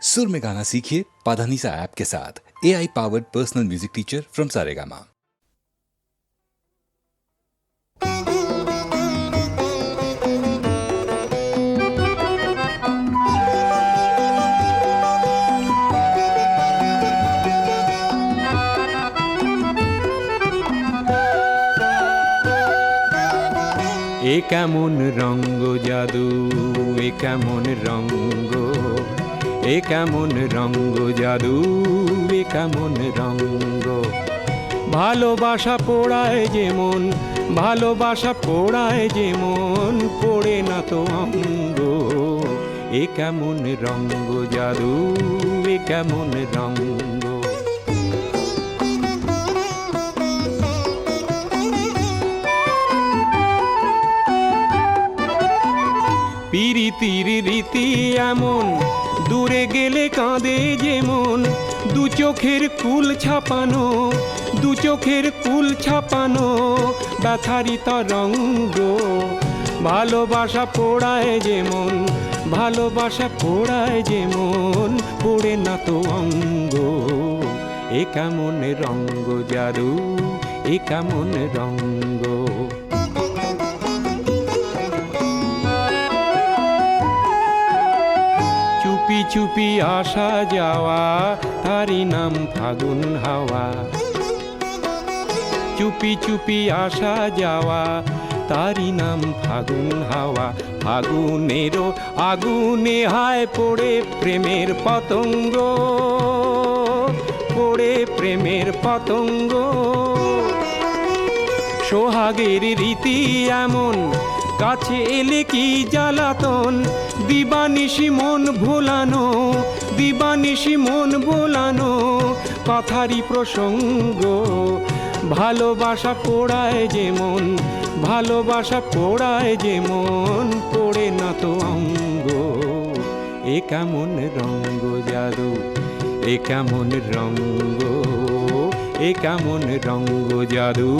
सुर में गाना सीखिए पाधानीसा ऐप के साथ। AI powered personal music teacher from Saregama. এ কেমন রঙ্গ জাদু, এ কেমন রঙ্গ, এ কেমন রঙ্গ জাদু, এ কেমন রঙ্গ। ভালোবাসা পোড়ায় যেমন, ভালোবাসা পোড়ায় যেমন, পোড়ে না তো অঙ্গ। এ কেমন রঙ্গ জাদু, এ কেমন রঙ্গ। পিরিতির রীতি এমন, দূরে গেলে কাঁদে যেমন, দু চোখের কুল ছাপানো, দু চোখের কুল ছাপানো ব্যথারি তরঙ্গ। ভালোবাসা পোড়ায় যেমন, ভালোবাসা পোড়ায় যেমন, পোড়ে না তো অঙ্গ। এ কেমন রঙ্গ জাদু, এ কেমন রঙ্গ। চুপি চুপি আসা যাওয়া, তারি নাম ফাগুন হাওয়া। চুপি চুপি আসা যাওয়া, তারি নাম ফাগুন হাওয়া। ফাগুনেরও আগুনে হায় পড়ে প্রেমের পতঙ্গ, পড়ে প্রেমের পতঙ্গ। সোহাগের রীতি এমন, কাছে এলে কি জ্বালাতন, দিবানিশি মন ভোলানো, দিবানিশি মন ভোলানো কথারই প্রসঙ্গ। ভালোবাসা পোড়ায় যেমন, ভালোবাসা পোড়ায় যেমন, পোড়ে না তো অঙ্গ। এ কেমন রঙ্গ জাদু, এ কেমন রঙ্গ, এ কেমন রঙ্গ জাদু,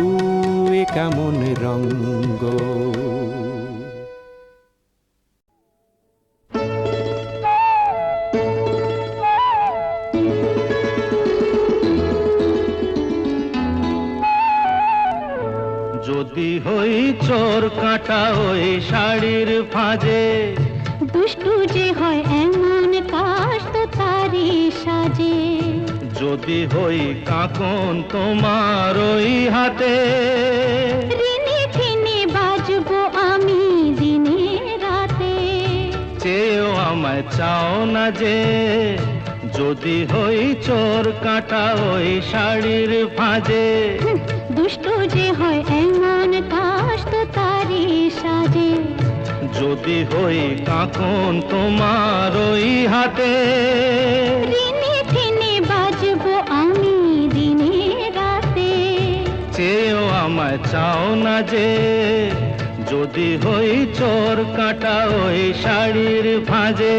এ কেমন রঙ্গ। যদি হই চোর কাটা ওই শাড়ির ফাঁজে, দুষ্টু যে হয় এমন কাশ তো তারি সাজে। যদি হই কাকন তোমার ওই হাতে, ঋণে ঋণে বাজবো আমি দিনে রাতে। চেয়েও আমায় চাও না যে, যদি হই চোর কাটা ওই শাড়ির ফাঁজে। দুষ্টু যে হয় এমন কাশ তো তারি সাজে। যদি হই কাকন তোমার ওই হাতে, ঋণে ঋণে বাজবো আমি দিনে রাতে। চেয়েও আমায় চাও না যে, যদি হই চোর কাটা ওই শাড়ির ফাঁজে।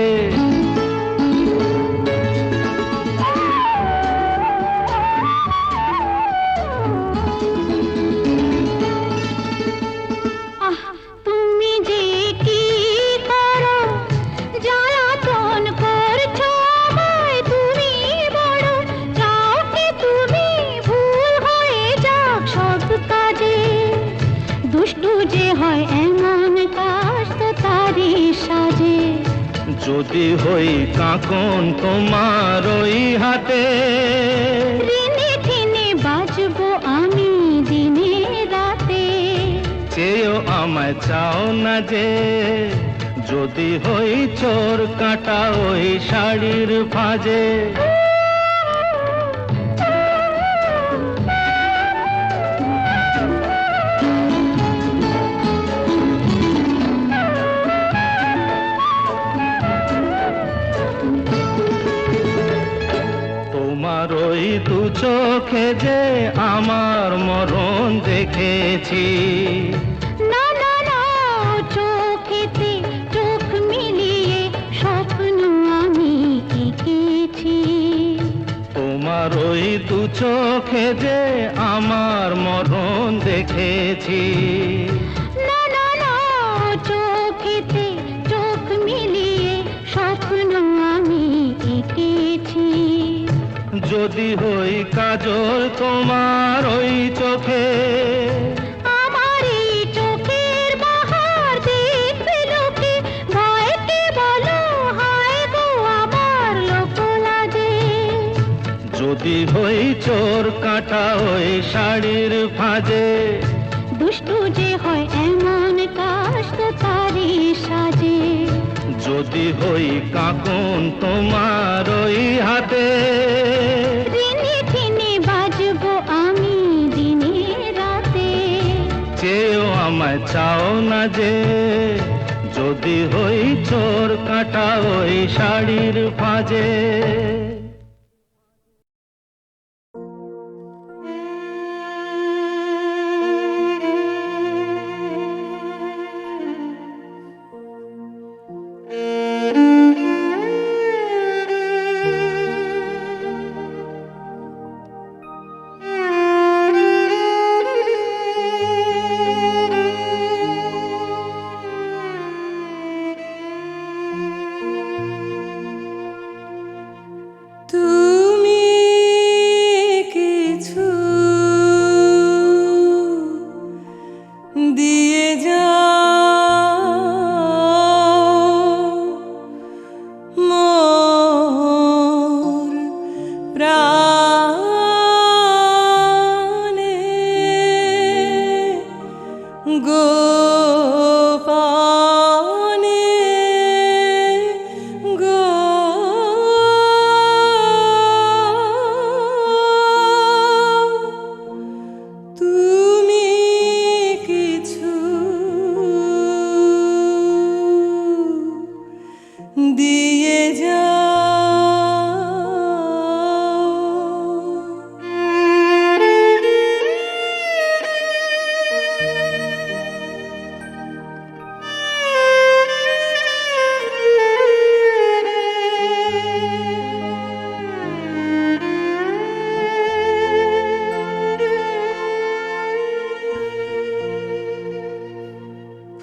যদি হই কাকন তোমার ওই হাতে, ঋণে ঋণে বাজবো আমি দিনে রাতে। চেয়েও আমায় চাও না যে, যদি হই চোর কাটা ওই শাড়ির ফাঁজে। ওই দু চোখে যে আমার মরণ দেখেছি। না না না, চোখেতে চোখ মিলিয়ে স্বপ্ন আমি এঁকেছি। তোমার ওই দু চোখে যে আমার মরণ দেখেছি। না না না, চোখেতে চোখ মিলিয়ে স্বপ্ন আমি এঁকেছি। যদি হই কাজল তোমার ওই চোখে, আমার এই চোখের বাহার দেখবে লোকে, ভয় কি বলো হায় গো আমার লোক লাজে। যদি হই চোর কাঁটা ওই শাড়ির ফাঁজে, দুষ্টু যে হয় এমন কাশ তো তারই সাজে। যদি হই কাঁকন তোমার ওই হাতে, রিনি ঠিনি বাজবো আমি দিনে রাতে। চেয়েও আমায় চাও না যে, যদি হই চোর কাঁটা ওই শাড়ির ফাঁজে। তুমি কিছু দিয়ে যাও মোর প্রাণে গোপনে গো। তুমি কিছু দিয়ে যাও।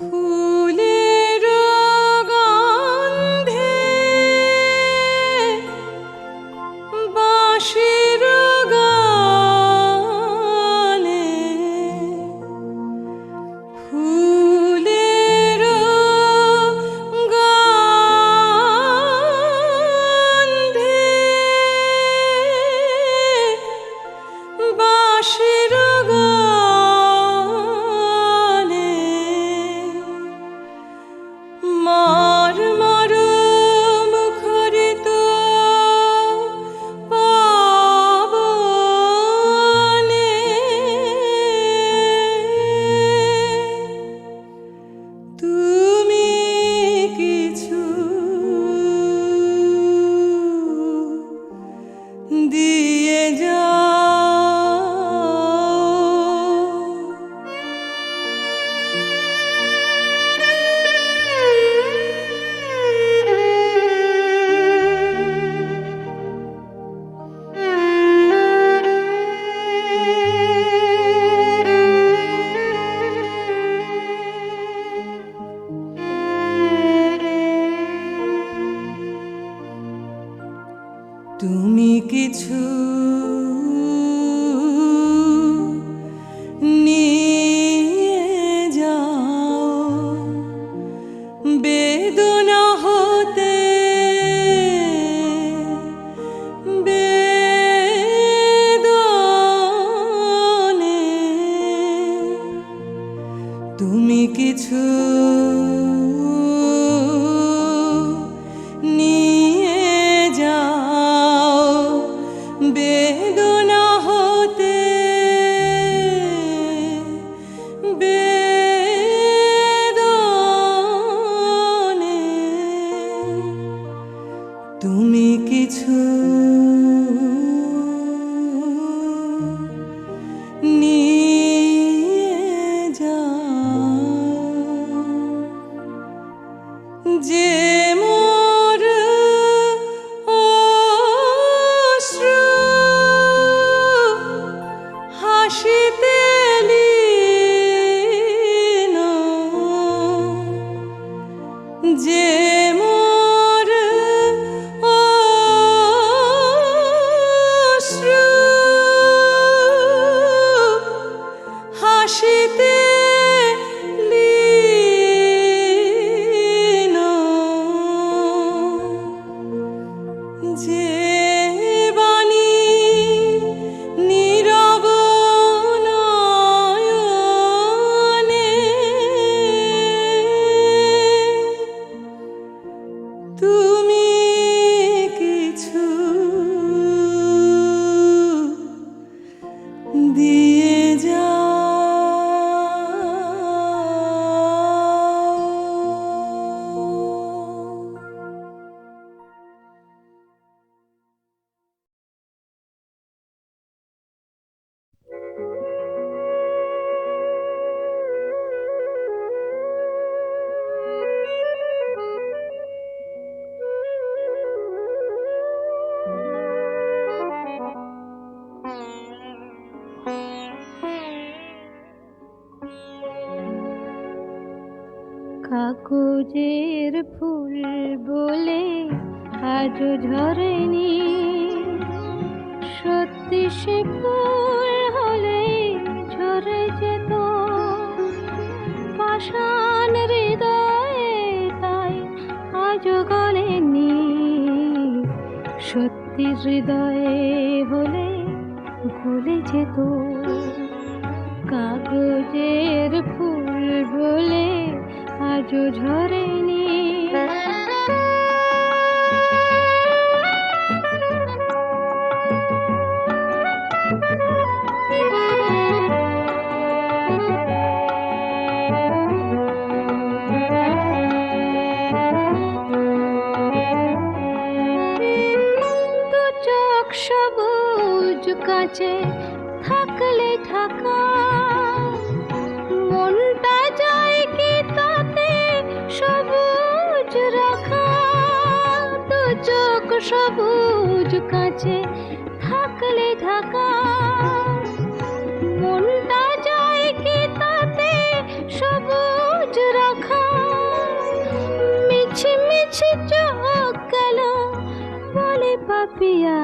ফুলের গন্ধে বাঁশির গানে, ফুলের গন্ধে বাঁশির গানে মার মার মুখরিত পাবনে, তুমি কিছু দিয়ে যাও। তুমি কিছু নিয়ে যাও বেদনা হতে বেদনে। তুমি কিছু নিয়ে যাও বেদনা হতে বেদনে। তুমি কিছু নিয়ে যাও যে মোর অশ্রু হাসিতে লীন, যে মোর যে বাণী নীরব নয়নে তুমি কিছু দিয়ে যাও। কাগজের ফুল বলে আজও ঝরেনি, সত্যি সে ফুল হলে ঝরে যেত। পাষাণ হৃদয়ে তাই আজও গলেনি, সত্যি হৃদয়ে হলে গলে যেত। কাগজের ফুল বলে আজও ঝরেনি। দু চোখ সবুজ কাঁচে থাকলে ঢাকা, মনটা যায় কি তাতে সবুজ রাখা। দু চোখ সবুজ কাঁচে থাকলে ঢাকা, মনটা যায় কি তাতে সবুজ রাখা। মিছি মিছি চোখ গেল বলে পাপিয়া,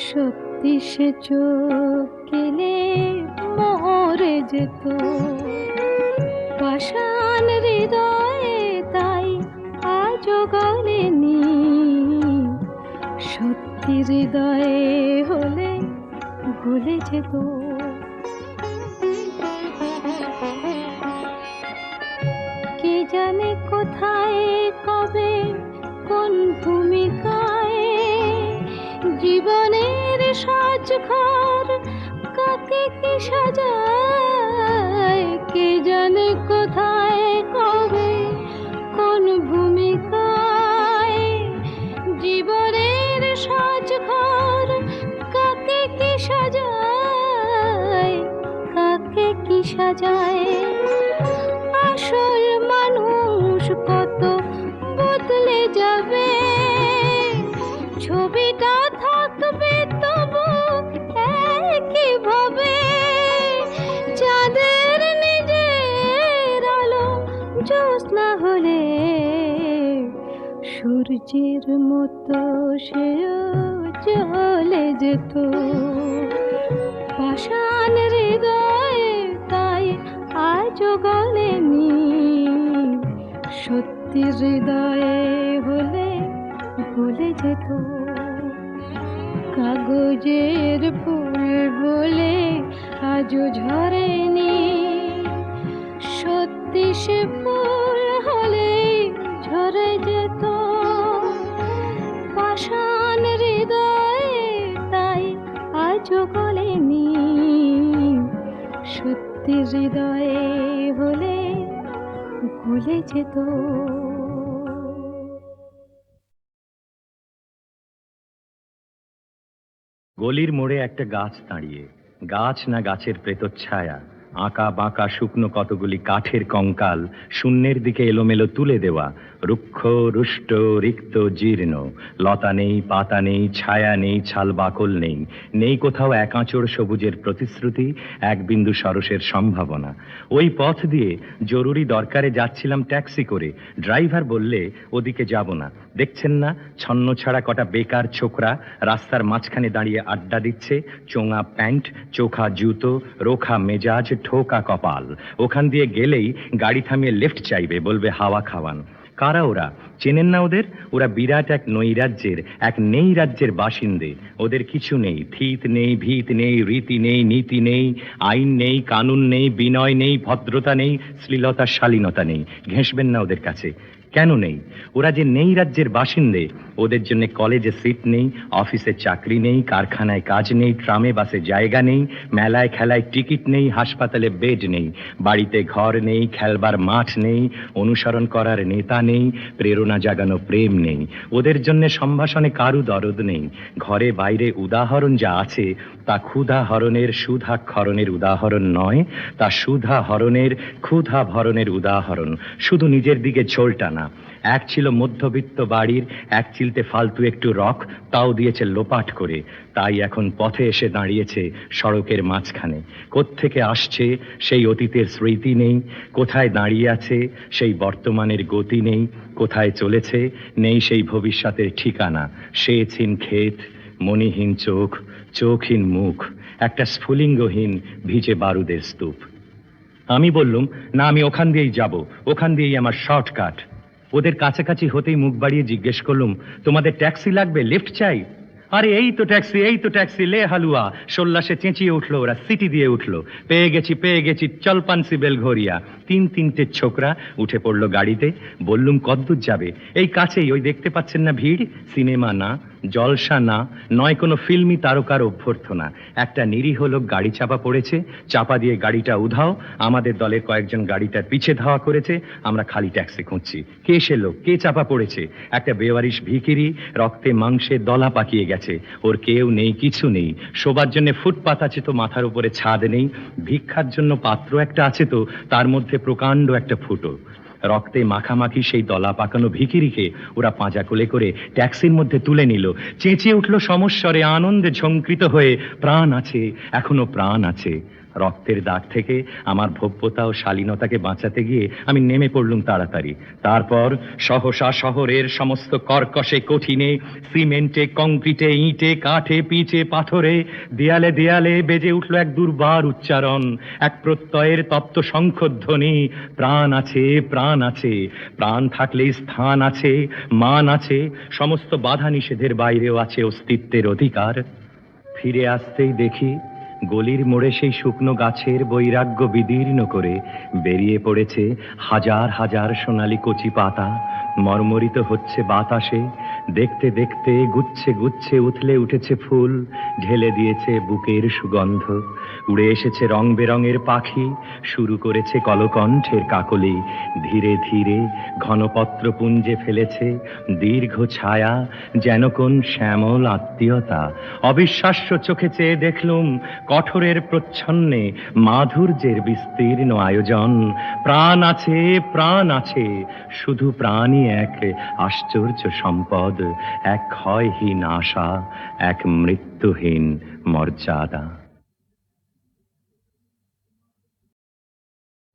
সত্যি সে চোখ গেলে মরে যেত। পাষাণ হৃদয়ে তাই আজও গলেনি, সত্যি হৃদয়ে হলে গলে যেত। কে জানে কোথায় কবে কোন ভূমিকায় জীবনের সাজঘর কাকে কি সাজায়। কে জানে কোথায় কবে কোন ভূমিকায় জীবনের সাজঘর কাকে কি সাজায়, কাকে কি সাজায়। আসল মানুষ কত বদলে যাবে, ছবিটা থাকবে তবু একই ভাবে। চাঁদের নিজের আলো জ্যোৎস্না হলে সূর্যের মতো সেও জ্বলে যেত। পাষাণ হৃদয়ে তাই আজও গলেনি, সত্যি হৃদয়ে হলে গলে যেত। কাগজের ফুল বলে আজও ঝরেনি, সত্যি সে ফুল হলে ঝরে যেত। পাষাণ হৃদয়ে তাই আজও গলেনি, সত্যি হৃদয়ে হলে গলে যেত। গলির মোড়ে একটা গাছ দাঁড়িয়ে, গাছ না গাছের প্রেতচ্ছায়া, আঁকা বাঁকা শুকনো কতগুলি কাঠের কঙ্কাল শূন্যের দিকে এলোমেলো তুলে দেওয়া, রুক্ষ রুষ্ট রিক্ত জীর্ণ, লতা নেই, পাতা নেই, ছায়া নেই, ছাল বাকল নেই, নেই কোথাও এক আঁচড় সবুজের প্রতিশ্রুতি, এক বিন্দু সরসের সম্ভাবনা। ওই পথ দিয়ে জরুরি দরকারে যাচ্ছিলাম ট্যাক্সি করে। ড্রাইভার বললে ওদিকে যাব না, দেখছেন না ছন্ন ছাড়া কটা বেকার ছোকরা রাস্তার মাঝখানে দাঁড়িয়ে আড্ডা দিচ্ছে, চোঙা প্যান্ট, চোখা জুতো, রোখা মেজাজ, ঠোকা কপাল। ওখান দিয়ে গেলেই গাড়ি থামিয়ে লিফট চাইবে, বলবে হাওয়া খাওয়ান। কারা ওরা? চেনেন না ওদের? ওরা বিরাট এক নৈরাজ্যের, এক নেই রাজ্যের বাসিন্দে। ওদের কিছু নেই, থিত নেই, ভীত নেই, রীতি নেই, নীতি নেই, আইন নেই, কানুন নেই, বিনয় নেই, ভদ্রতা নেই, শ্লীলতা শালীনতা নেই। ঘেঁষবেন না ওদের কাছে। কেন নেই? ওরা যে নেই রাজ্যের বাসিন্দে, ওদের জন্য কলেজে সিট নেই, অফিসে চাকরি নেই, কারখানায় কাজ নেই, ট্রামে বাসে জায়গা নেই, মেলায় খেলায় টিকিট নেই, হাসপাতালে বেড নেই, বাড়িতে ঘর নেই, খেলবার মাঠ নেই, অনুসরণ করার নেতা নেই, প্রেরণা জাগানো প্রেম নেই। ওদের জন্য সম্ভাষণে কারু দরদ নেই। ঘরে বাইরে উদাহরণ যা আছে তা ক্ষুধা হরণের সুধাক্ষরণের উদাহরণ নয়, তা সুধা হরণের ক্ষুধা ভরণের উদাহরণ। শুধু নিজের দিকে ঝোলটা না। এক ছিল মধ্যবিত্ত বাড়ির, এক চিলতে ফালতু একটু রক, তাও দিয়েছে লোপাট করে। তাই এখন পথে এসে দাঁড়িয়েছে সড়কের মাঝখানে। কোত্থেকে আসছে সেই অতীতের স্মৃতি নেই, কোথায় দাঁড়িয়ে আছে সেই বর্তমানের গতি নেই, কোথায় চলেছে নেই সেই ভবিষ্যতের ঠিকানা। সেচহীন ক্ষেত, মণিহীন চোখ, চোখহীন মুখ, একটা স্ফুলিঙ্গহীন ভিজে বারুদের স্তূপ। আমি বললুম, না, আমি ওখান দিয়েই যাব, ওখান দিয়েই আমার শর্টকাট। ওদের কাছাকাছি হতেই মুখ বাড়িয়ে জিজ্ঞেস করলুম, তোমাদের ট্যাক্সি লাগবে, লিফট চাই? আরে এই তো ট্যাক্সি, এই তো ট্যাক্সি, লে হালুয়া। সোল্লাসে চেঁচিয়ে উঠলো ওরা, সিটি দিয়ে উঠলো, পেয়ে গেছি, চল পানসি বেলঘরিয়া। তিনটে ছোকরা উঠে পড়লো গাড়িতে। বললুম, কদ্দূর যাবে? এই কাছেই, ওই দেখতে পাচ্ছেন না ভিড়? সিনেমা না, জলসা না, নয় কোনো ফিল্মি তারকার অভ্যর্থনা। একটা নিরীহ লোক গাড়ি চাপা পড়েছে, চাপা দিয়ে গাড়িটা উধাও। আমাদের দলের কয়েকজন গাড়িটার পিছে ধাওয়া করেছে। আমরা খালি ট্যাক্সি খুঁজছি। কে সে লোক? কে চাপা পড়েছে? একটা বেওয়ারিশ ভিখিরি, রক্তে মাংসে দলা পাকিয়ে গেছে। ওর কেউ নেই, কিছু নেই। শোবার জন্য ফুটপাত আছে তো মাথার উপরে ছাদ নেই। ভিক্ষার জন্য পাত্র একটা আছে তো তার মধ্যে প্রকাণ্ড একটা ফুটো। রক্তে মাখামাখি সেই দলা পাকানো ভিখিরিকে ওরা পাঁজা কোলে করে ট্যাক্সির মধ্যে তুলে নিল। চেঁচিয়ে উঠল সমস্বরে, আনন্দে ঝঙ্কৃত হয়ে, প্রাণ আছে, এখনো প্রাণ আছে। রক্তের দাগ থেকে আমার ভব্যতা ও শালীনতাকে বাঁচাতে গিয়ে আমি নেমে পড়লুম তাড়াতাড়ি। তারপর সহসা শহরের সমস্ত কর্কশে কঠিনে, সিমেন্টে, কংক্রিটে, ইঁটে, কাঠে, পিচে, পাথরে, দেয়ালে দেয়ালে বেজে উঠল এক দুর্বার উচ্চারণ, এক প্রত্যয়ের তপ্ত শঙ্খধ্বনি। প্রাণ আছে, প্রাণ আছে, প্রাণ থাকলেই স্থান আছে, মান আছে, সমস্ত বাধা নিষেধের বাইরেও আছে অস্তিত্বের অধিকার। ফিরে আসতেই দেখি গলির মোড়ে সেই শুকনো গাছের বৈরাগ্য বিদীর্ণ করে বেরিয়ে পড়েছে হাজার হাজার সোনালী কচি পাতা। মর্মরিত হচ্ছে বাতাসে। দেখতে দেখতে গুচ্ছে গুচ্ছে উথলে উঠেছে ফুল, ঢেলে দিয়েছে বুকের সুগন্ধ। উড়ে এসেছে রং বেরঙের পাখি, শুরু করেছে কলকণ্ঠের কাকলি। ধীরে ধীরে ঘনপত্র পুঞ্জে ফেলেছে দীর্ঘ ছায়া, যেন কোন শ্যামল আত্মীয়তা। অবিশ্বাস্য চোখে চেয়ে দেখলুম কঠোরের প্রচ্ছন্নে মাধুর্যের বিস্তীর্ণ আয়োজন। প্রাণ আছে, প্রাণ আছে, শুধু প্রাণই এক আশ্চর্য সম্পদ, এক ক্ষয়হীন আশা, এক মৃত্যুহীন মর্যাদা।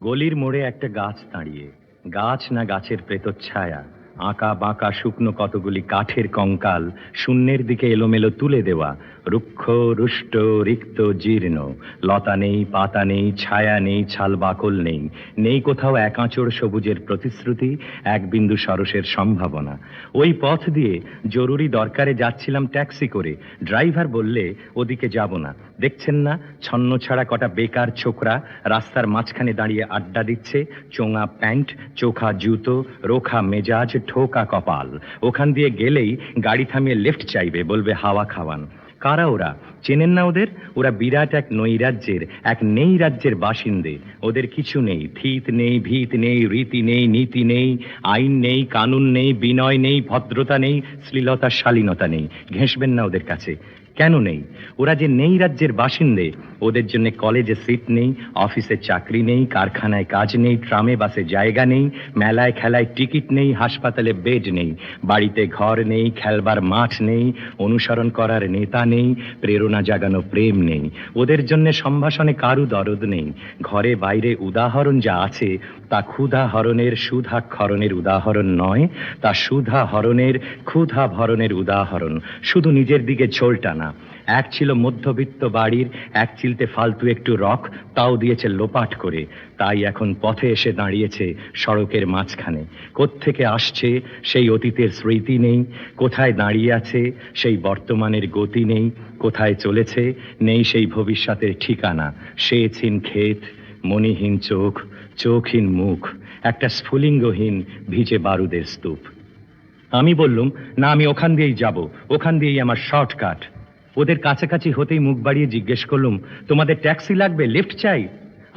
গলির মোড়ে একটা গাছ দাঁড়িয়ে, গাছ না গাছের প্রেতচ্ছায়া, আঁকা বাঁকা শুকনো কতগুলি কাঠের কঙ্কাল শূন্যের দিকে এলোমেলো তুলে দেওয়া, রুক্ষ রুষ্ট রিক্ত জীর্ণ। লতা নেই, পাতা নেই, ছায়া নেই, ছাল বাকল নেই, নেই কোথাও এক আঁচড় সবুজের প্রতিশ্রুতি, এক বিন্দু সরসের সম্ভাবনা। ওই পথ দিয়ে জরুরি দরকারে যাচ্ছিলাম ট্যাক্সি করে। ড্রাইভার বললে ওদিকে যাব না। দেখছেন না ছন্ন ছাড়া কটা বেকার ছোকরা রাস্তার মাঝখানে দাঁড়িয়ে আড্ডা দিচ্ছে, চোঙা প্যান্ট, চোখা জুতো, রোখা মেজাজ, ঠোকা কপাল। ওখান দিয়ে গেলেই গাড়ি থামিয়ে লেফট চাইবে, বলবে হাওয়া খাওয়ান। কারা ওরা? চেনেন না ওদের? ওরা বিরাট এক নৈরাজ্যের, এক নেই রাজ্যের বাসিন্দে। ওদের কিছু নেই, থিত নেই, ভীত নেই, রীতি নেই, নীতি নেই, আইন নেই, কানুন নেই, বিনয় নেই, ভদ্রতা নেই, শ্লীলতা শালীনতা নেই। ঘেঁষবেন না ওদের কাছে। কেন নেই? ওরা যে নেই রাজ্যের বাসিন্দে, ওদের জন্য কলেজে সিট নেই, অফিসে চাকরি নেই, কারখানায় কাজ নেই, ট্রামে বাসে জায়গা নেই, মেলায় খেলায় টিকিট নেই, হাসপাতালে বেড নেই, বাড়িতে ঘর নেই, খেলবার মাঠ নেই, অনুসরণ করার নেতা নেই, প্রেরণা জাগানো প্রেম নেই। ওদের জন্য সম্ভাষণে কারু দরদ নেই। ঘরে বাইরে উদাহরণ যা আছে তা ক্ষুধা হরণের সুধাক্ষরণের উদাহরণ নয়, তা সুধা হরণের ক্ষুধা ভরণের উদাহরণ। শুধু নিজের দিকে ঝোলটা না। এক ছিল মধ্যবিত্ত বাড়ির, এক চিলতে ফালতু একটু রক, তাও দিয়েছে লোপাট করে। তাই এখন পথে এসে দাঁড়িয়েছে সড়কের মাঝখানে। কোত্থেকে আসছে সেই অতীতের স্মৃতি নেই, কোথায় দাঁড়িয়ে আছে সেই বর্তমানের গতি নেই, কোথায় চলেছে নেই সেই ভবিষ্যতের ঠিকানা। সেচহীন ক্ষেত, মণিহীন চোখ, চোখহীন মুখ, একটা স্ফুলিঙ্গহীন ভিজে বারুদের স্তূপ। আমি বললুম, না, আমি ওখান দিয়েই যাব, ওখান দিয়েই আমার শর্টকাট। ওদের কাছাকাছি হতেই মুখ বাড়িয়ে জিজ্ঞেস করলুম, তোমাদের ট্যাক্সি লাগবে, লিফট চাই?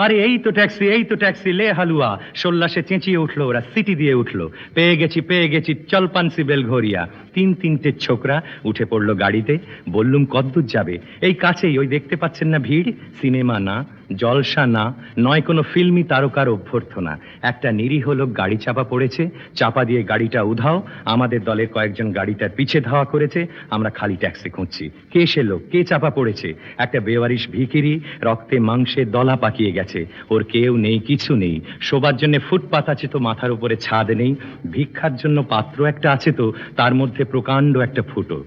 আরে এই তো ট্যাক্সি, এই তো ট্যাক্সি, লে হালুয়া। সোল্লাসে চেঁচিয়ে উঠলো ওরা, সিটি দিয়ে উঠলো, পেয়ে গেছি, চল পানসি বেলঘরিয়া। তিনটে ছোকরা উঠে পড়লো গাড়িতে। বললুম, কদ্দূর যাবে? এই কাছেই, ওই দেখতে পাচ্ছেন না ভিড়? সিনেমা না, জলসা না, নয় কোনো ফিল্মি তারকার অভ্যর্থনা। একটা নিরীহ লোক গাড়ি চাপা পড়েছে, চাপা দিয়ে গাড়িটা উধাও। আমাদের দলের কয়েকজন গাড়িটার পিছে ধাওয়া করেছে, আমরা খালি ট্যাক্সি খুঁজছি। কে সে লোক, কে চাপা পড়েছে? একটা বেওয়ারিশ ভিখিরি, রক্তে মাংসে দলা পাকিয়ে গেছে। ওর কেউ নেই, কিছু নেই। শোবার জন্য ফুটপাত আছে তো মাথার উপরে ছাদ নেই। ভিক্ষার জন্য পাত্র একটা আছে তো তার মধ্যে প্রকাণ্ড একটা ফুটো।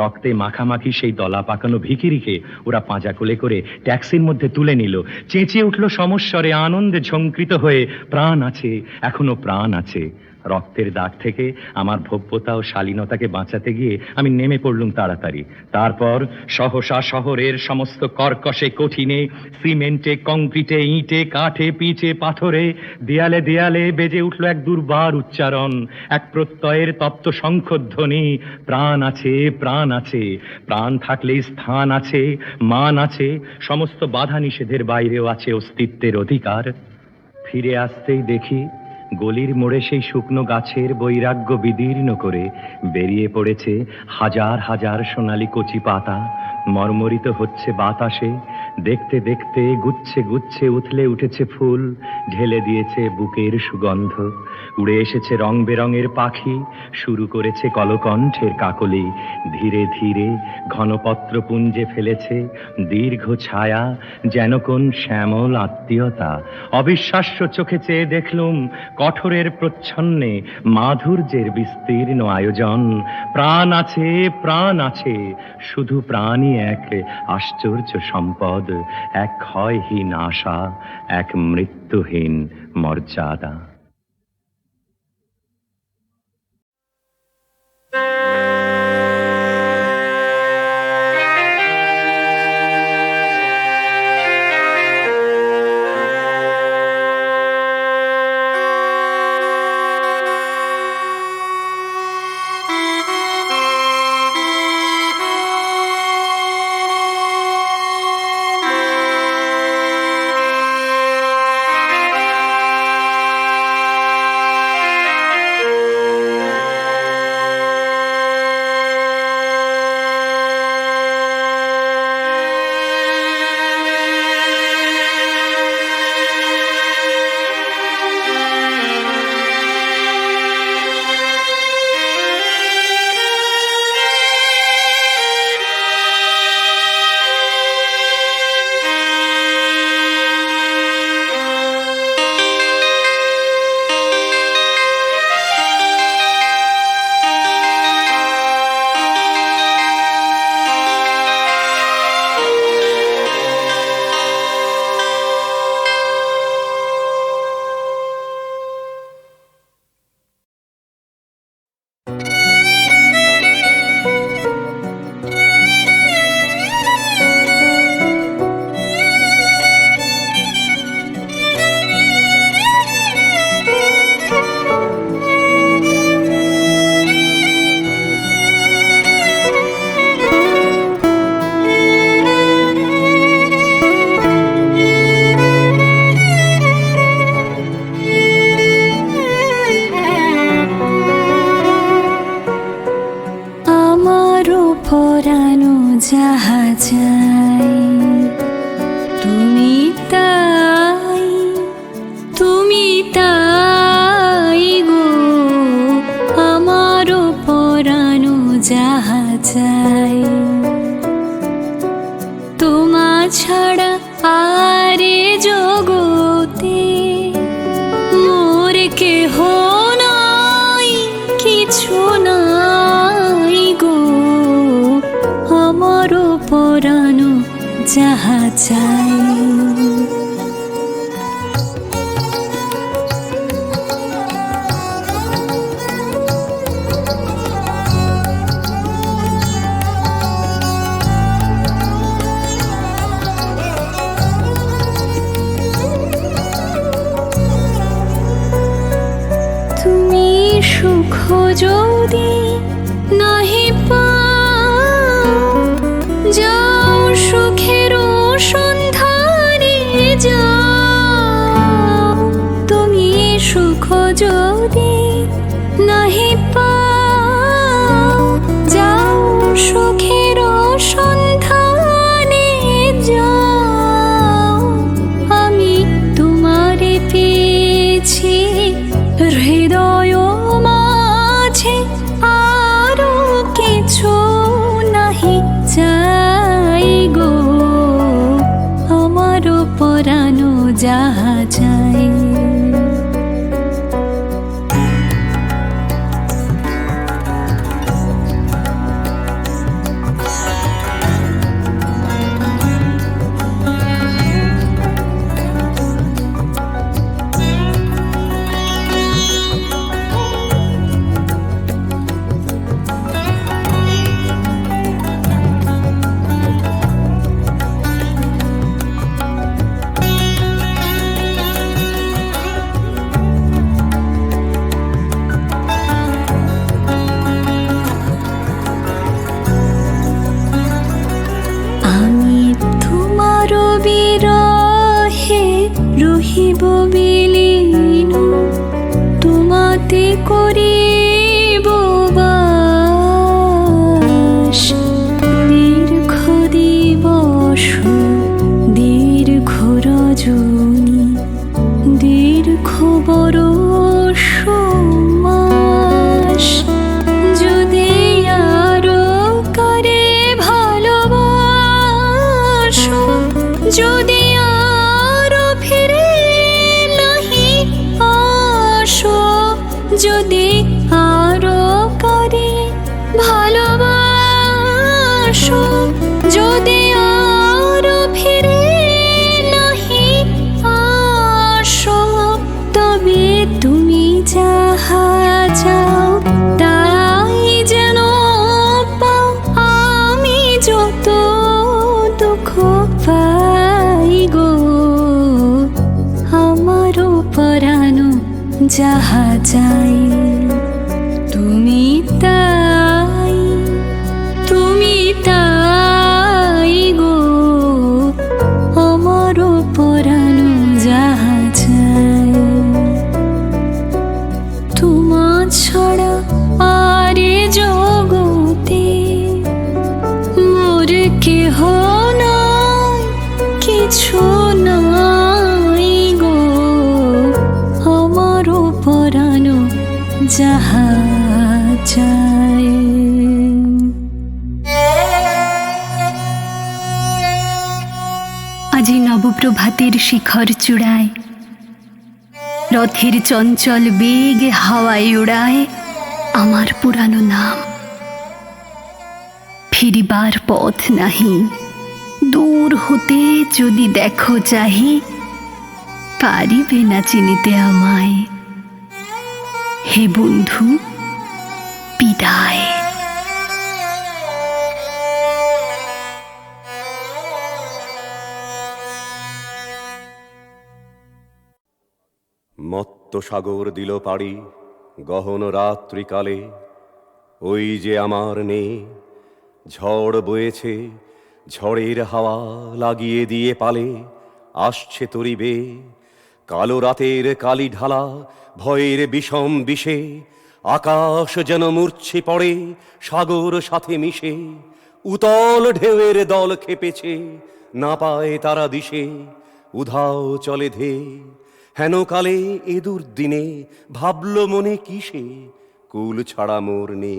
রক্তে মাখামাখি সেই দলা পাকানো ভিখিরিকে ওরা পাঁজা কোলে করে ট্যাক্সির মধ্যে তুলে নিল। চেঁচিয়ে উঠল সমস্বরে, আনন্দে ঝঙ্কৃত হয়ে, প্রাণ আছে, এখনো প্রাণ আছে। রক্তের দাগ থেকে আমার ভব্যতা ও শালীনতাকে বাঁচাতে গিয়ে আমি নেমে পড়লুম তাড়াতাড়ি। তারপর সহসা শহরের সমস্ত কর্কশে কঠিনে, সিমেন্টে, কংক্রিটে, ইঁটে, কাঠে, পিচে, পাথরে, দেয়ালে দেয়ালে বেজে উঠল এক দুর্বার উচ্চারণ, এক প্রত্যয়ের তপ্ত শঙ্খধ্বনি। প্রাণ আছে, প্রাণ আছে, প্রাণ থাকলেই স্থান আছে, মান আছে, সমস্ত বাধা নিষেধের বাইরেও আছে অস্তিত্বের অধিকার। ফিরে আসতেই দেখি গলির মোড়ে সেই শুকনো গাছের বৈরাগ্য বিদীর্ণ করে বেরিয়ে পড়েছে হাজার হাজার সোনালি কচি পাতা। মর্মরিত হচ্ছে বাতাসে। দেখতে দেখতে গুচ্ছে গুচ্ছে উথলে উঠেছে ফুল, ঢেলে দিয়েছে বুকের সুগন্ধ। উড়ে এসেছে রং বেরঙের পাখি, শুরু করেছে কলকণ্ঠের কাকলি। ধীরে ধীরে ঘনপত্র পুঞ্জে ফেলেছে দীর্ঘ ছায়া, যেন কোন শ্যামল আত্মীয়তা। অবিশ্বাস্য চোখে চেয়ে দেখলুম কঠোরের প্রচ্ছন্নে মাধুর্যের বিস্তীর্ণ আয়োজন। প্রাণ আছে, প্রাণ আছে, শুধু প্রাণই এক আশ্চর্য সম্পদ, এক ক্ষয়হীন আশা, এক মৃত্যুহীন মর্যাদা। পরানো যাহা চাই তুমি তাই, তুমি তাই গো। আমারও পরানো যাহা চাই তোমা ছাড়া আরে জগতে মোর কেহ নাই, কিছু নাই গো। আমারও পরানো যাহা চাই। যদি নাহি পাও, যাও সুখের সন্ধানে যাও। তুমি সুখ যদি নাহি পাও, যাও সুখের সন্ধানে যাও। আমি তোমারে পেয়েছি হৃদয় মাঝে, আরো কিছু নাহি চাই গো, আমার পরানো যাহা চাই। রহিব বিলীন, তোমাতে করিব বাস। দীর্ঘ দিবস দীর্ঘ রজনী, দীর্ঘ বরষ মাস। যদি আরো করে ভালোবাসো, যদি যদি আরো করে ভালোবাসো, যদি আরো ফিরে নাহি আসো, তবে তুমি যাহা চাও তাই যেন পাও। আমি যত দুঃখ পাই গো, আমারও পরানো যাহা চাই। তুমি তাই, তুমি তাই গো, আমারও পরানো যাহা চাই। তোমা ছাড়া আরে জগতে মোর কেহ নাই, কিছু নাই গো, আমারও পরানো যাহা চাই। আজি নবপ্রভাতের শিখর চূড়ায়, রথের চঞ্চল বেগ হাওয়ায় উড়ায় আমার পুরানো নাম। ফিরিবার পথ নাহি, দূর হতে যদি দেখো চাহি, পারিবে না চিনিতে আমায়। হে বন্ধু, বিদায়। মত্ত সাগর দিল পাড়ি গহন রাত্রিকালে, ওই যে আমার নে ঝড় বয়েছে, ঝড়ের হাওয়া লাগিয়ে দিয়ে পালে আসছে তরিবে। কালো রাতের কালি ঢালা ভয়ের বিষম বিষে, আকাশ যেন মূর্ছে পড়ে সাগর সাথে মিশে। উতল ঢেউয়ের দল খেপেছে, না পায় তারা দিশে, উধাও চলে ধে। হেন কালে এ দুর্দিনে ভাবল মনে কিসে, কুল ছাড়া মোর নে।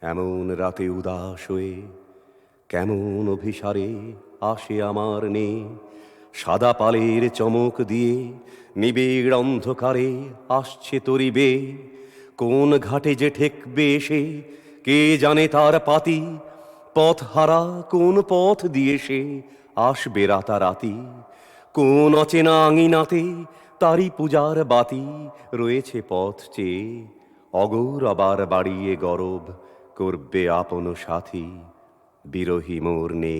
এমন রাতে উদাস হয়ে কেমন অভিসারে আসে আমার নে। সাদা পালের চমক দিয়ে নিবিড় অন্ধকারে আসছে তরিবে। কোন ঘাটে যে ঠেকবে এসে কে জানে তার পাতি, পথ হারা কোন পথ দিয়ে সে আসবে রাতারাতি। কোন অচেনা আঙিনাতে তারি পূজার বাতি রয়েছে পথ চেয়ে, অগৌর আবার বাড়িয়ে গরব করবে আপন সাথী, বিরহী মোর নে।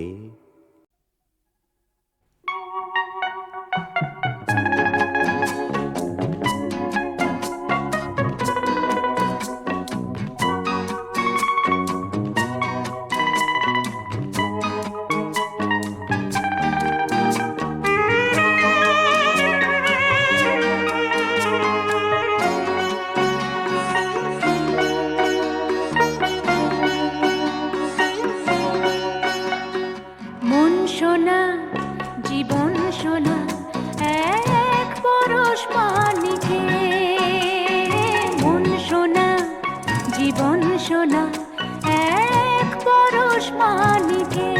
পরশ মানিকে।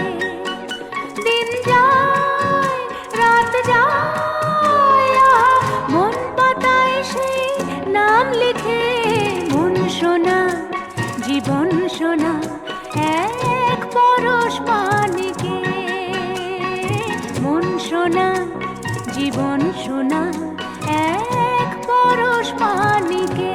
দিন যায় রাত যায়, মন পাতায় সেই নাম লিখে। মন সোনা জীবন সোনা এক পরশ মানিকে। মন সোনা জীবন সোনা এক পরশ মানিকে।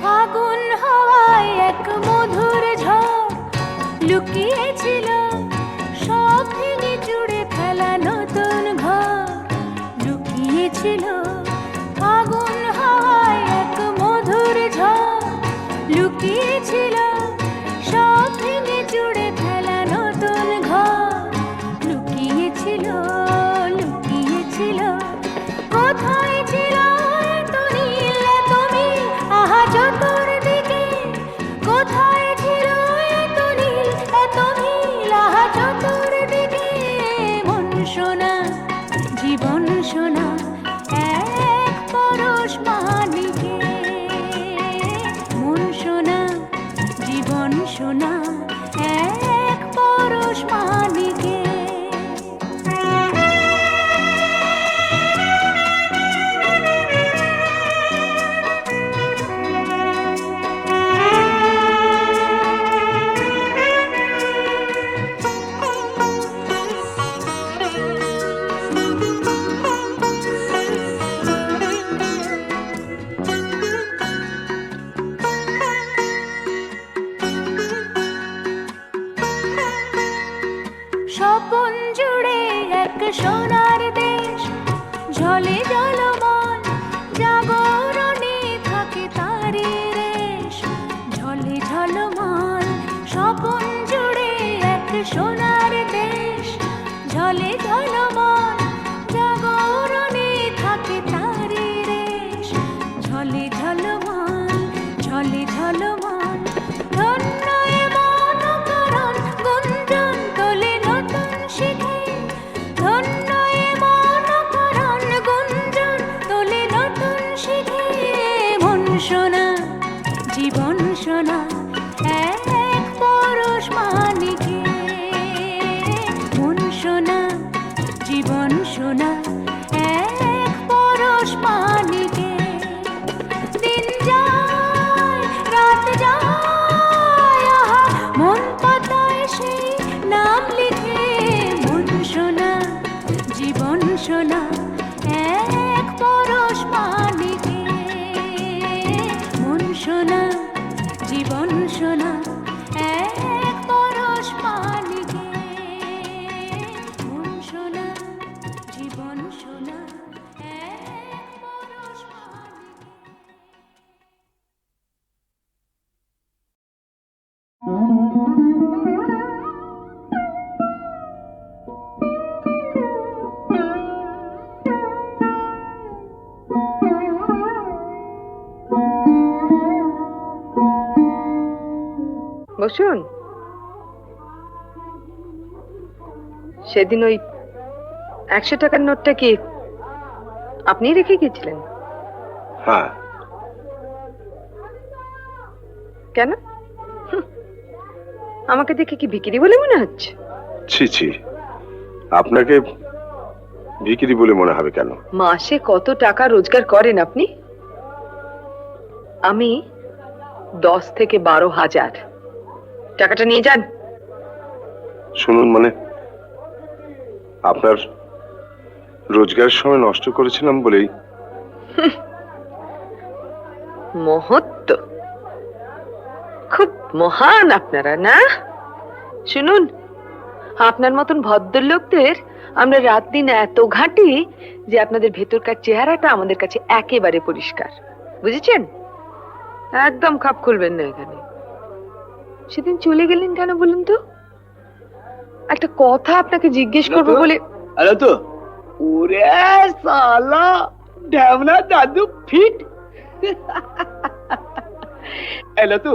ফাগুন হাওয়ায় এক মধুর ঝড় লুকিয়েছিল সব ভেঙে চুড়ে ফেলা নতুন ঘর। লুকিয়েছিল ফাগুন হাওয়ায় এক মধুর ঝড় লুকিয়েছিল সব ভেঙে চুড়ে ফেলা নতুন ঘর। লুকিয়েছিল লুকিয়েছিল কোথায় ছিল এত নীল এত নীল আহা চতুর্দিকে। কোথায় ছিল এত নীল এত নীল আহা চতুর্দিকে। মন সোনা জীবন সোনা এক পরশ মানিকে। মন সোনা জীবন সোনা এক পরশ মানিকে। স্বপন জুড়ে এক সোনার দেশ ঝলে জলমল জাগরণে থাকে তারি রেশ। ঝলে ঝলমল স্বপন জুড়ে এক সোনার দেশ ঝলে ঝলমল জাগরণে থাকে তারি রেশ। ঝলে ঝলমল ঝলে ঝলমল ধন্য এ মন করণ গুঞ্জন তোলে নতুন শিখে। ধন্য এ মন করণ গুঞ্জন তোলে নতুন শিখে। মন সোনা জীবন সোনা এক পরশ মানিকে। মন সোনা জীবন সোনা এক পরশ মানিকে। দিন যায় রাত যায়, আহা মন পাতায় সেই নাম লিখে। মন সোনা জীবন সোনা এক পরশ মানিকে। মন সোনা জীবন সোনা এক পরশ মানিকে। মন সোনা জীবন সোনা এক পরশ মানিকে। বসুন। সেদিন ওই 100 টাকার নোটটা কি আপনি রেখে গিয়েছিলেন? হ্যাঁ। কেন? আমাকে দেখে কি ভিখিরি বলে মনে হচ্ছে? ছি ছি, আপনাকে ভিখিরি বলে মনে হবে কেন? মাসে কত টাকা রোজগার করেন আপনি? আমি 10 থেকে 12,000। টাকাটা নিয়ে যান। শুনুন, মানে আপনার রোজগারের সময় নষ্ট করেছিলাম বলেই। মহত্ব খুব মহান আপনারা, না? শুনুন, আপনার মতন ভদ্রলোকদের আমরা রাত দিন এত ঘাঁটি যে আপনাদের ভেতরকার চেহারাটা আমাদের কাছে একেবারে পরিষ্কার, বুঝেছেন? একদম খাপ খুলবেন না এখানে। সেদিন চলে গেলেন কেন বলুন তো? একটা কথা আপনাকে জিজ্ঞেস করবো বলে। আরে তো ওরে সালা ঢ্যামনা দাদু ফিট এলো তো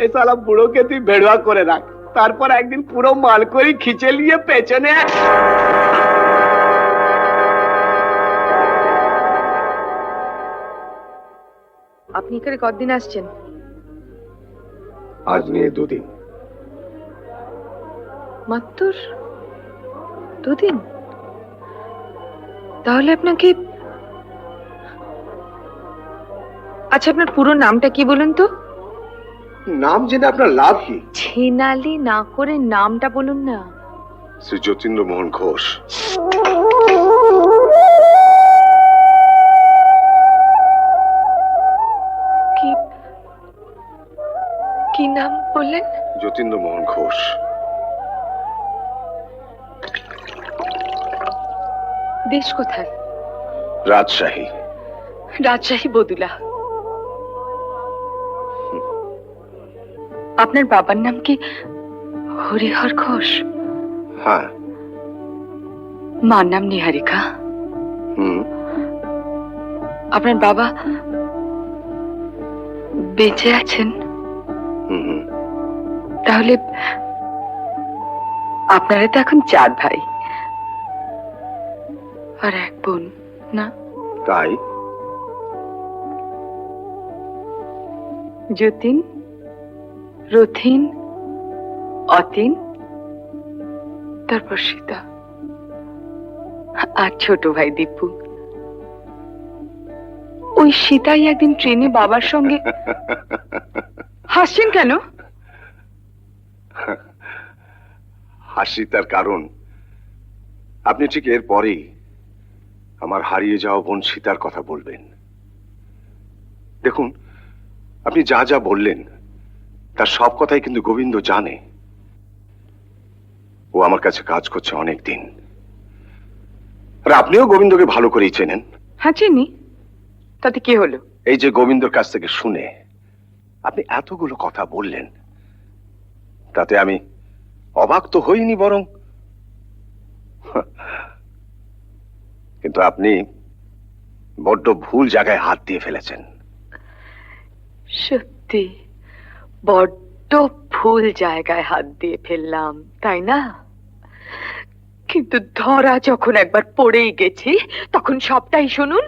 এই সালা বুড়োকে তুই ভেড়ুয়া করে রাখ, তারপর একদিন পুরো মাল করে খিচে নিয়ে পেছনে আপনি এখানে কতদিন আসছেন? আজ নিয়ে 2 দিন। মাত্র 2 দিন? তাহলে আপনাকে, আচ্ছা আপনার পুরো নামটা কি বলুন তো? নাম জেনে আপনার লাভ কি? ছেনালি না করে নামটা বলুন না। শ্রী যতীন্দ্র মোহন ঘোষ। কি কি নাম বললেন? যতীন্দ্র মোহন ঘোষ। দেশ কোথায়? রাজশাহী। রাজশাহী বদুলা। আপনার বাবার নাম কি হরিহর ঘোষ? হ্যাঁ। মার নাম নিহারিকা। হুম। আপনার বাবা বেঁচে আছেন? হুম হুম। তাহলে আপনারা তো এখন 4 ভাই আর 1 বোন না? তাই? যতীন, রথিন, অতীন, তারপর সীতা আর ছোট ভাই দীপু। ওই সীতাই একদিন ট্রেনে বাবার সঙ্গে। হাসছেন কেন? হাসি তার কারণ আপনি ঠিক এর পরেই আমার হারিয়ে যাওয়া বোন সীতার কথা বলবেন। দেখুন, আপনি যা যা বললেন তার সব কথাই কিন্তু গোবিন্দ জানে। ও আমার কাছে কাজ করছে অনেক দিন, আর আপনিও গোবিন্দকে ভালো করেই চেনেন। হ্যাঁ চিনি, তাতে কি হলো? এই যে গোবিন্দর কাছ থেকে শুনে আপনি এতগুলো কথা বললেন, তাতে আমি অবাক তো হইনি, বরং কিন্তু আপনি বড্ড ভুল জায়গায় হাত দিয়ে ফেলেছেন। সত্যি বড্ড ভুল জায়গায় হাত দিয়ে ফেললাম, তাই না? কিন্তু ধরা যখন একবার পড়েই গেছি তখন সবটাই শুনুন।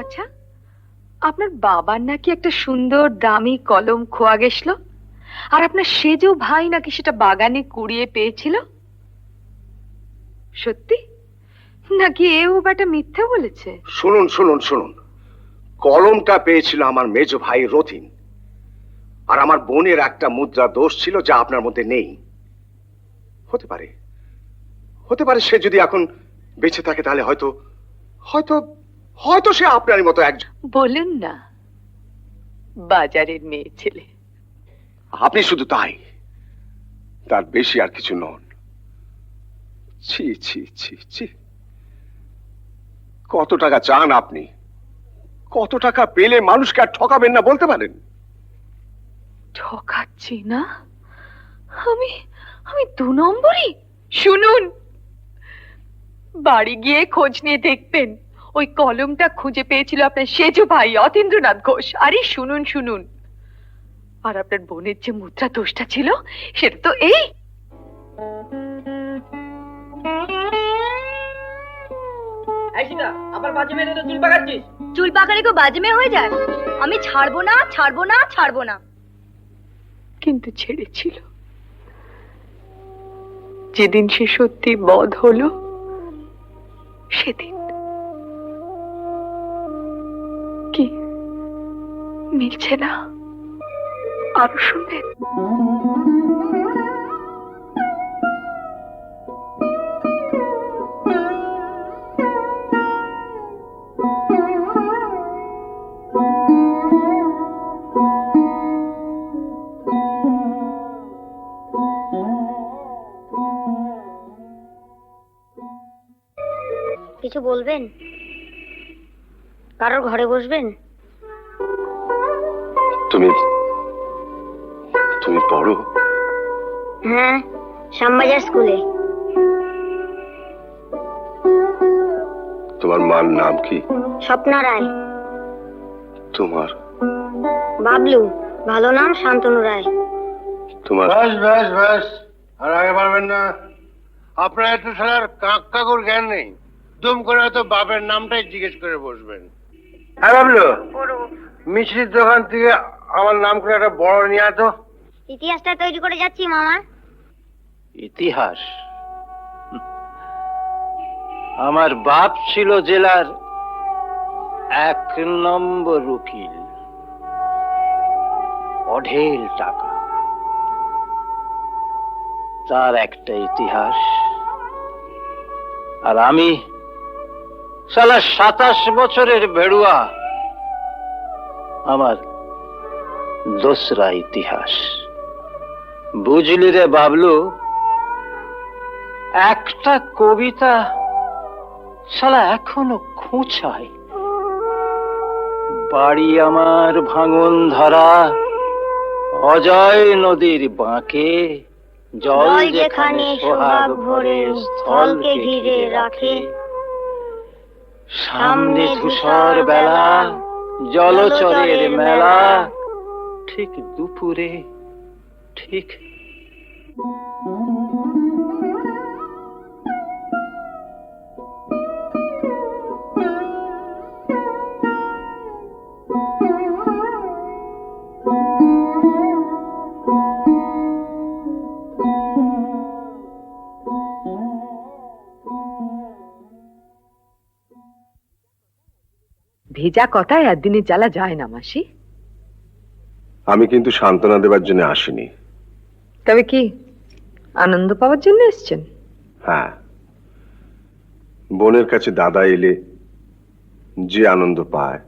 আচ্ছা, আপনার বাবার নাকি একটা সুন্দর দামি কলম খোয়া গেছিল, আর আপনার সেজো ভাই নাকি সেটা বাগানে কুড়িয়ে পেয়েছিল। সত্যি নাকি এও বেটা মিথ্যে বলেছে? শুনুন শুনুন শুনুন, কলমটা পেয়েছিল আমার মেজ ভাই রথিন, আর আমার বোনের একটা মুদ্রা দোষ ছিল যা আপনার মধ্যে নেই। হতে পারে, হতে পারে সে যদি এখন বেঁচে থাকে তাহলে হয়তো হয়তো হয়তো সে আপনারই মতো একজন। বলুন না, বাজারের মেয়ে ছেলে। আপনি শুধু তাই, তার বেশি আর কিছু নন। ছি ছি ছি ছি, কত টাকা চান আপনি? কত টাকা পেলে মানুষকে আর ঠকাবেন না বলতে পারেন? ঠকাচ্ছি না আমি, আমি 2 নম্বরই। শুনুন, বাড়ি গিয়ে খোঁজ নিয়ে দেখবেন ওই কলমটা খুঁজে পেয়েছিল আপনার সেজো ভাই অতীন্দ্রনাথ ঘোষ। আরে শুনুন শুনুন, আর আপনার বোনের যে মুদ্রা দোষটা ছিল সেটা তো এই। আবার বাজে মেরে তো চুল পাকাচ্ছিস। চুল পাকালে কেউ বাজে মেয়ে হয়ে যায়? আমি ছাড়বো না, ছাড়বো না, ছাড়বো না। কিন্তু ছেড়েছিল যেদিন সে সত্যি বধ হলো, সেদিন। কি মিলছে না? আরো শুনবেন? কিছু বলবেন? কারোর ঘরে বসবেন? তুমি তুমি পড়ো? হ্যাঁ, শ্যামবাজার স্কুলে। তোমার মার নাম কি? স্বপ্না রায়। তোমার? বাবলু। ভালো নাম শান্তনু রায়। তোমার? ব্যাস ব্যাস ব্যাস, আর আগে পারবেন না। আপনার একটু সারার কাক কাকুর জ্ঞান নেই। দুম করে হয়তো বাপের নামটাই জিজ্ঞেস করে বসবেন। হ্যাঁ বাবলু, মিষ্টির দোকান থেকে আমার নাম করে একটা বড় নিয়ে আতো। ইতিহাসটা তৈরি করে যাচ্ছি মামা। ইতিহাস? আমার বাপ ছিল জেলার 1 নম্বর উকিল, অঢেল টাকা। তার একটা ইতিহাস, আর আমি সালা 27 বছরের ভেড়ুয়া, আমার দোসরা ইতিহাস। বুঝলি রে বাবলু, একটা কবিতা শালা এখনো খোঁচায়। বাড়ি আমার ভাঙন ধরা অজয় নদীর বাঁকে, জল যেখানে সোহাগ ভরে স্থলকে ঘিরে রাখে। সামনে ধূসর বেলা, জলচরের মেলা, ঠিক দুপুরে, ঠিক ভেজা কথায় একদিনের জ্বালা যায় না মাসি। আমি কিন্তু সান্ত্বনা দেবার জন্য আসিনি। তবে কি আনন্দ পাওয়ার জন্য এসেছেন? হ্যাঁ, বোনের কাছে দাদা এলে যে আনন্দ পায়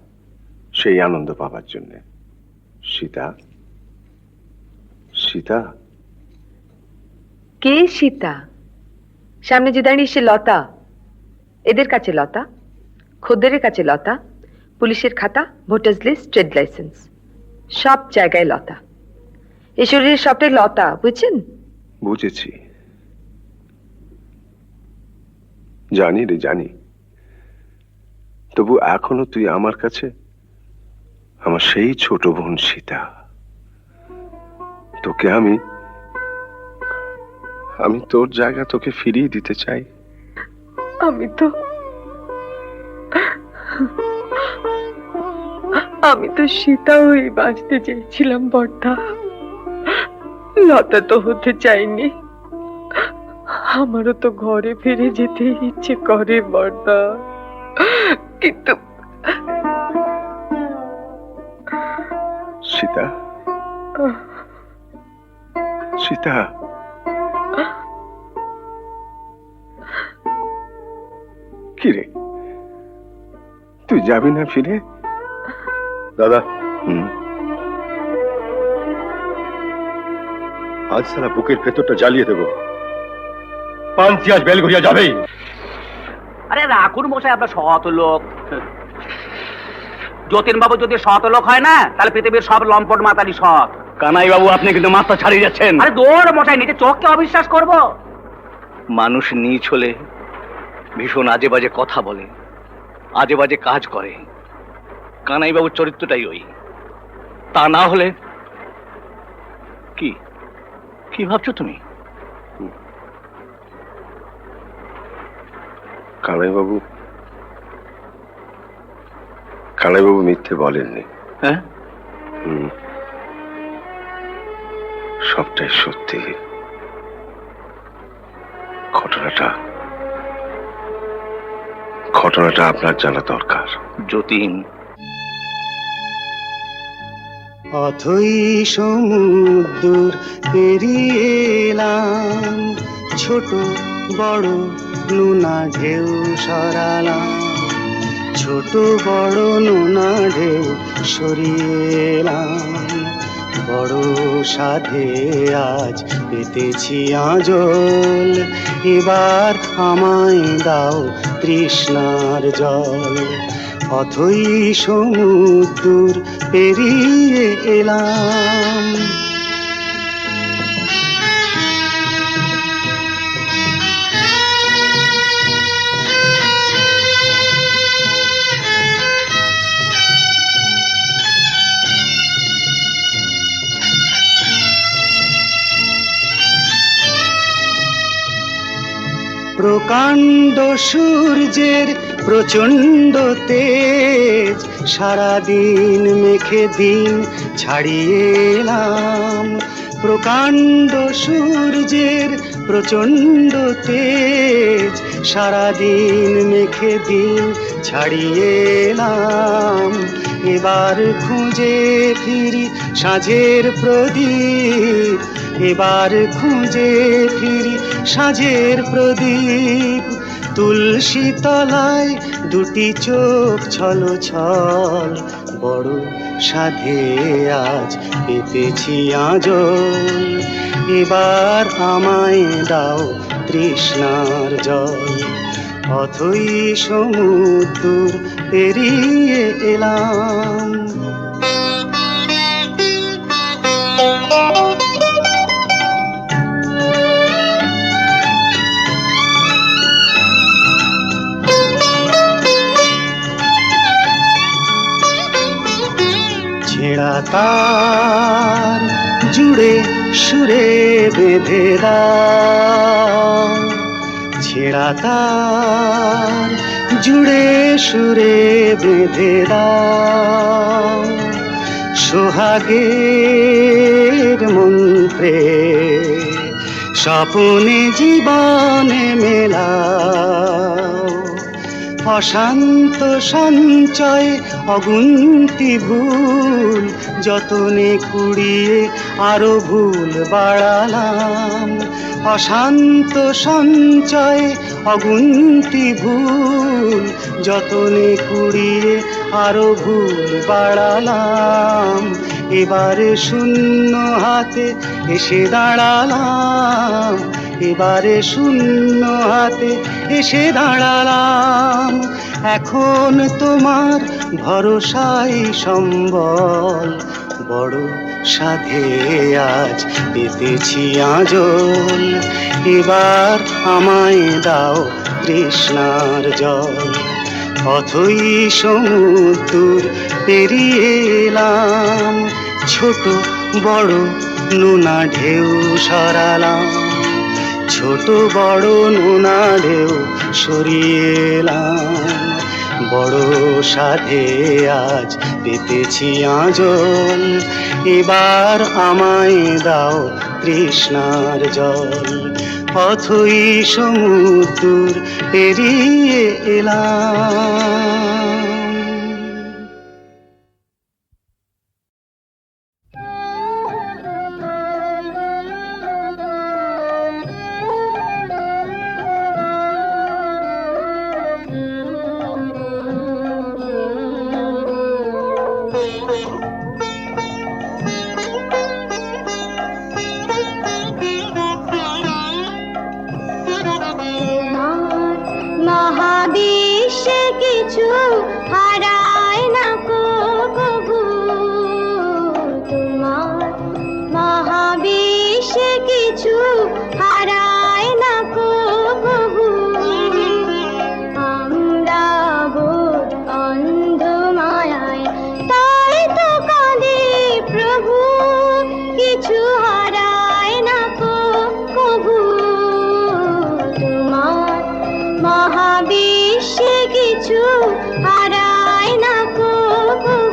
সেই আনন্দ পাবার জন্য। সীতা? সীতা? কে সীতা? সামনে যে দাঁড়িয়ে সে লতা। এদের কাছে লতা, খদ্দেরের কাছে লতা, পুলিশের খাতা, ভোটার্স লিস্ট, ট্রেড লাইসেন্স, সব জায়গায় লতা। এই শরীরের সবটাই লতা, বুঝছেন? বুঝেছি, জানি রে জানি। তবু এখনো তুই আমার কাছে আমার সেই ছোট বোন সীতা। তোকে আমি তোর জায়গা তোকে ফিরিয়ে দিতে চাই। আমি তো সীতা হয়ে বাঁচতে চেয়েছিলাম বর্দা, লতা তো হতে চাইনি। আমারও তো ঘরে ফিরে যেতে ইচ্ছে করে বর্দা, কিন্তু সীতা, সীতা, কিরে তুই যাবি না ফিরে? দাদা, আজ সারা বুকের ভেতরটা জ্বালিয়ে দেবো। পান্তি আজ বেলঘরিয়া যাবেই। আরে রাখুন মশাই, আপনার সৎ লোক। যতীন বাবু যদি সৎ লোক হয় না, তাহলে পৃথিবীর সব লম্পট মাতারি সৎ। কানাই বাবু, আপনি কিন্তু মাথা ছাড়িয়ে যাচ্ছেন। আরে দৌড় মশাই, নিজে চোখকে অবিশ্বাস করবো? মানুষ নীচ হলে ভীষণ আজে বাজে কথা বলে, আজে বাজে কাজ করে। কানাই বাবুর চরিত্রটাই ওই। তা না হলে কি কি ভাবছো তুমি? কানাইবাবু মিথ্যে বলেননি। হ্যাঁ, সবটাই সত্যি। ঘটনাটা আপনার জানা দরকার। যতীন, অথই সমুদ্র পেরিয়ে এলাম, ছোট বড় নোনা ঢেউ সরালাম, ছোট বড় নোনা ঢেউ সরিয়ে এলাম। বড় সাধে আজ পেতেছি আঁচল, এবার আমায় দাও তৃষ্ণার জল। অথই সমুদ্র পেরিয়ে এলাম। প্রকাণ্ড সূর্যের প্রচণ্ড তেজ, সারাদিন মেখে দিন ছাড়িয়ে এলাম। প্রকাণ্ড সূর্যের প্রচণ্ড তেজ, সারাদিন মেখে দিন ছাড়িয়ে এলাম। এবার খুঁজে ফিরি সাঁঝের প্রদীপ, এবার খুঁজে ফিরি সাঁঝের প্রদীপ। তুলসী তলায় দুটি চোখ ছলো ছল, বড় সাধে আজ পেতেছি আঁচল। এবার আমায় দাও তৃষ্ণার জল, অথই সমুদ্র পেরিয়ে এলাম। ছেঁড়া তার জুড়ে সুরে বেঁধে দাও, ছেঁড়া তার জুড়ে সুরে বেঁধে দাও। সোহাগের মন্ত্রে স্বপ্নে জীবনে মেলাও। অশান্ত সঞ্চয় অগুন্তি ভুল, যতনে কুড়িয়ে আরো ভুল বাড়ালাম। অশান্ত সঞ্চয় অগুন্তি ভুল, যতনে কুড়িয়ে আরো ভুল বাড়ালাম। এবারে শূন্য হাতে এসে দাঁড়ালাম, এবারে শূন্য হাতে এসে দাঁড়ালাম। এখন তোমার ভরসাই সম্বল, বড় সাধে আজ পেতেছি আঁচল। এবার আমায় দাও তৃষ্ণার জল, অথই সমুদ্র পেরিয়ে এলাম। ছোট বড় নোনা ঢেউ সরালাম, ছোট বড় নোনা ঢেউ সরিয়ে এলাম। বড় সাধে আজ পেতেছি আঁচল, এবার আমায় দাও তৃষ্ণার জল, অথই সমুদ্র পেরিয়ে এলাম। মহাবিশ্বে কিছু হারায় না কবু, তোমার মহাবিশ্বে কিছু হারায় না কবু। আমরা বোধ অন্ধ মায়ায়, তাই তো কাঁদে প্রভু, কিছু হারায় না কবু। তোমার মহাবিশ্বে কিছু হারায় না কবু।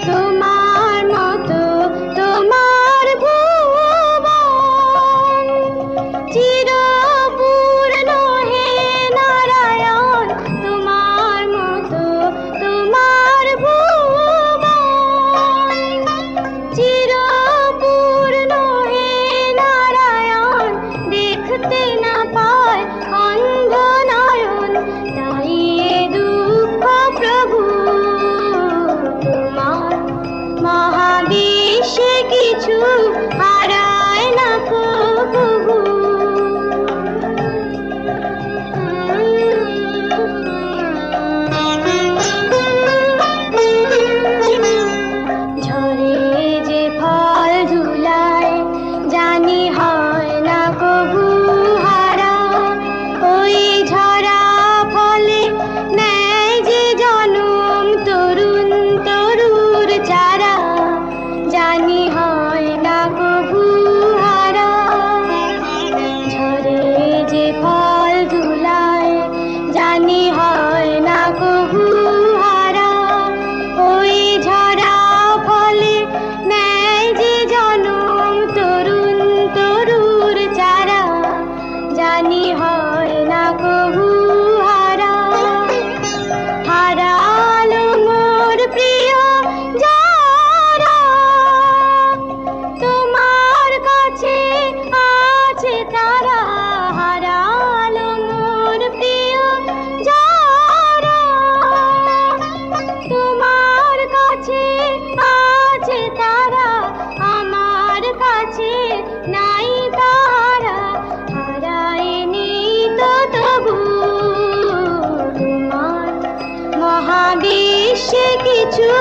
তোমার মতো তোমার ভুবন চিরপূর্ণ হে কিছু হারায় না কবু। ঝরে যে ফল ধুলায় জানি হয় না কবু হারা, ওই ঝরা ফলে নেয় যে জনম তরুণ তরুর চারা, জানি হয় না কবু হারা। ঝরে যে ফল ধুলায় জানি হয় না কবু হারা, ওই ঝরা ফলে নেয় যে জনম তরুণ তরুর চারা, জানি হয় না কবু হারা। হারালো মোর প্রিয় যারা, তোমার কাছে আছে তারা। হারালো মোর প্রিয় যারা, তোমার কাছে আছে তারা, আমার কাছে নাই তারা। হারায়নি তো তবু তোমার মহাবিশ্বে কিছু